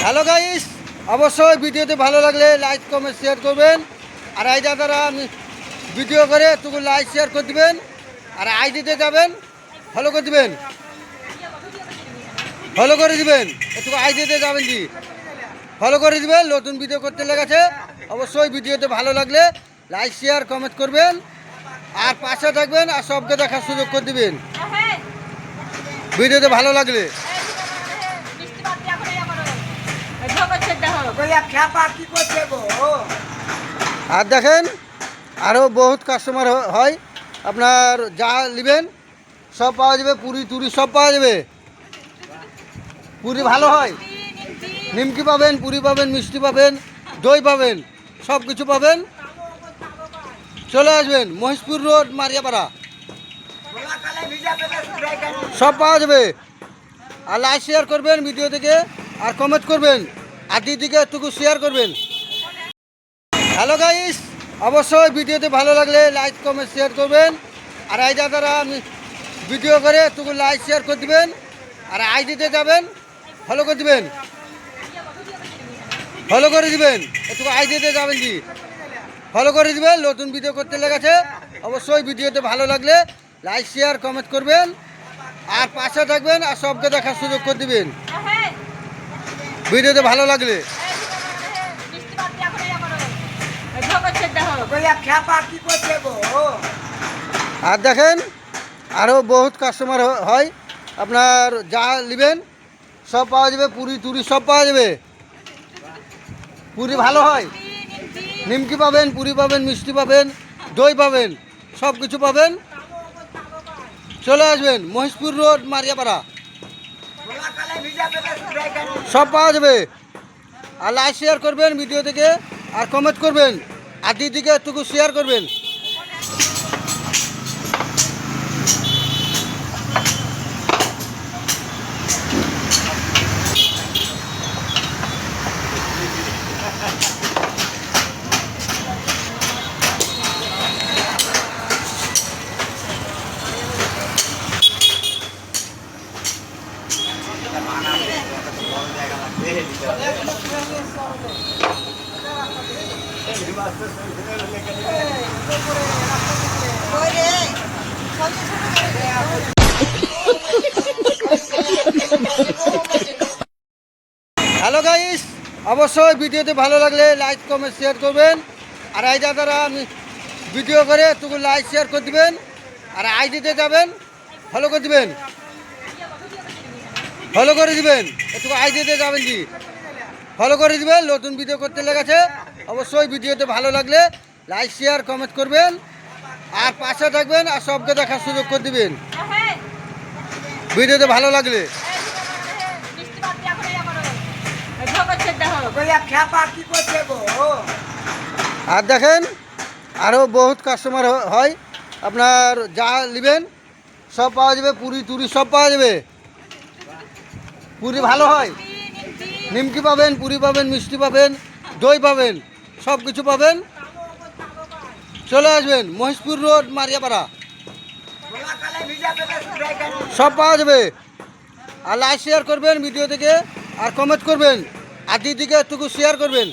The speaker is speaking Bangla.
হ্যালো গাইস, অবশ্যই ভিডিওতে ভালো লাগলে লাইক কমেন্ট শেয়ার করবেন। আর এই দাদারা ভিডিও করে একটু লাইক শেয়ার করে দিবেন। আর আইডিতে যাবেন, ফলো করে দিবেন, ফলো করে দিবেন। একটু আইডিতে যাবেন, কি ফলো করে দিবেন। নতুন ভিডিও করতে লেগেছে। অবশ্যই ভিডিওতে ভালো লাগলে লাইক শেয়ার কমেন্ট করবেন, আর পাশে থাকবেন, আর সবকে দেখার সুযোগ করে দিবেন ভিডিওতে ভালো লাগলে। আর দেখেন, আরও বহুত কাস্টমার হয়। আপনার যা নেবেন সব পাওয়া যাবে, পুরি টুরি সব পাওয়া যাবে। পুরি ভালো হয়, নিমকি পাবেন, পুরি পাবেন, মিষ্টি পাবেন, দই পাবেন, সব কিছু পাবেন। চলে আসবেন মহেশপুর রোড, মারিয়াপাড়া, সব পাওয়া যাবে। আর লাইক শেয়ার করবেন ভিডিও থেকে, আর কমেন্ট করবেন, আর দিদিকে একটু শেয়ার করবেন। হ্যালো গাইস, অবশ্যই ভিডিওতে ভালো লাগলে লাইক কমেন্ট শেয়ার করবেন। আর এই দাদারা ভিডিও করে একটু লাইক শেয়ার করে দিবেন। আর আইডিতে যাবেন, ফলো করে দিবেন, ফলো করে দিবেন। একটু আইডিতে যাবেন, কি ফলো করে দিবেন। নতুন ভিডিও করতে লেগেছে। অবশ্যই ভিডিওতে ভালো লাগলে লাইক শেয়ার কমেন্ট করবেন, আর পাশে থাকবেন, আর সবকে দেখার সুযোগ করে দিবেন ভিডিওতে ভালো লাগলে। আর দেখেন, আরও বহুত কাস্টমার হয়। আপনার যা নেবেন সব পাওয়া যাবে, পুরি টুরি সব পাওয়া যাবে। পুরি ভালো হয়, নিমকি পাবেন, পুরি পাবেন, মিষ্টি পাবেন, দই পাবেন, সব কিছু পাবেন। চলে আসবেন মহেশপুর রোড, মারিয়াপাড়া, সব পাওয়া যাবে। আর লাইক শেয়ার করবেন ভিডিও থেকে, আর কমেন্ট করবেন, আর দিদিকে একটু শেয়ার করবেন। হ্যালো গাইস, অবশ্যই ভিডিওতে ভালো লাগলে লাইক কমেন্ট শেয়ার করবেন। আর এই দাদারা ভিডিও করে একটু লাইক শেয়ার করে দিবেন। আর আইডিতে যাবেন, ফলো করে দিবেন, ফলো করে দিবেন। একটু আইডিতে যাবেন, কি ফলো করে দিবেন। নতুন ভিডিও করতে লেগেছে। অবশ্যই ভিডিওতে ভালো লাগলে লাইক শেয়ার কমেন্ট করবেন, আর পাশে থাকবেন, আর সবকে দেখার সুযোগ করে দিবেন ভিডিওতে ভালো লাগলে। আর দেখেন, আরও বহুত কাস্টমার হয়। আপনার যা নেবেন সব পাওয়া যাবে, পুরি টুরি সব পাওয়া যাবে। পুরি ভালো হয়, নিমকি পাবেন, পুরি পাবেন, মিষ্টি পাবেন, দই পাবেন, সব কিছু পাবেন। চলে আসবেন মহেশপুর রোড, মারিয়াপাড়া, সব পাওয়া যাবে। আর লাইক শেয়ার করবেন ভিডিও থেকে, আর কমেন্ট করবেন, আর দিদিকে একটু শেয়ার করবেন।